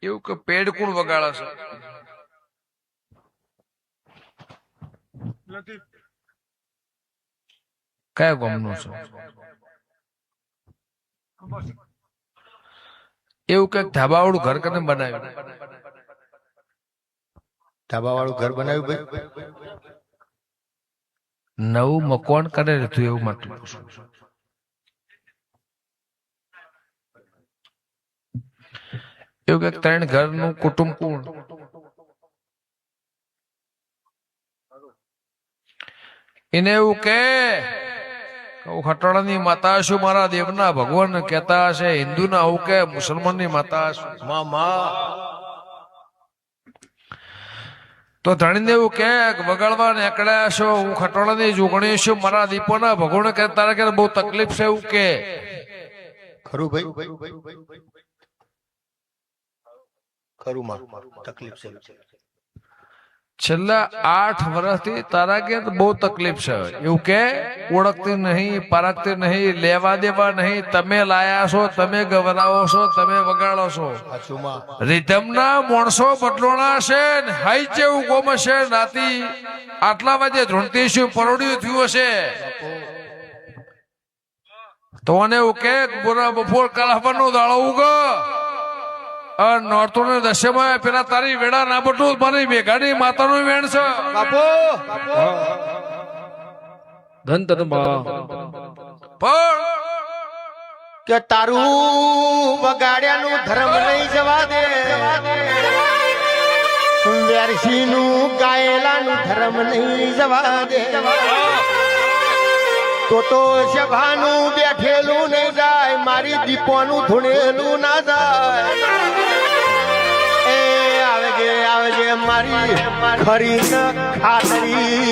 એવું કે પેડ કોણ વગાડે છે? કયા ગામનું છે? એવું કઈક ધાબાવાળું ઘર કને બનાવ્યું? ધાબા વાળું ઘર બનાવ્યું ભાઈ? નવું મકાન કરે હતું એવું માટે પૂછું છું. એવું કઈક ત્રણ ઘરનું કુટુંબ કોણ? એને એવું કે ખટોળાની માતા હશું, મારા દેવના ભગવાન કહેતા હશે, હિન્દુના આવું કે મુસલમાનની માતા હશું. તો ધણીને એવું કે વગાડવા નીકળ્યા હશો, હું ખટોળાની જોગણી છું, મારા દીપોના ભગવાન કે તારે કે બહુ તકલીફ છે એવું કે. ખરું ભાઈ? ખરું માં તકલીફ છે. છેલ્લા 8 વર્ષથી તારા કે બહુ તકલીફ છે એવું કે. ઓળખતી નહીં, પારખતી નહીં, લેવા દેવા નહીં, તમે લાયા છો, તમે ગવરાવો છો, તમે વગાડો છો. રીધમના માણસો બદલોણા છે ને હાઈ જેવું ગોમ છે નાતી આટલા વાજે ધૂણતી શું પરોડ્યું થયું હશે. તો એવું કે બોરા બપોર કલાપનો દાડો ઉગો નોરતો ને દશેમાં પેલા તારી વેડા ના બટું મારી મેઘાની માતાનું વેણ છે બાપો. ધન તન પણ કે તારું બગાડ્યાનું ધર્મ નહીં જવા દે, વેરસીનું ગાયેલાનું ધર્મ નહીં જવા દે. તો સભાનું બેઠેલું નહીં જાય, મારી દીપોનું ધૂણેલું ના જાય. આવજે મારી ખરી ખાતરી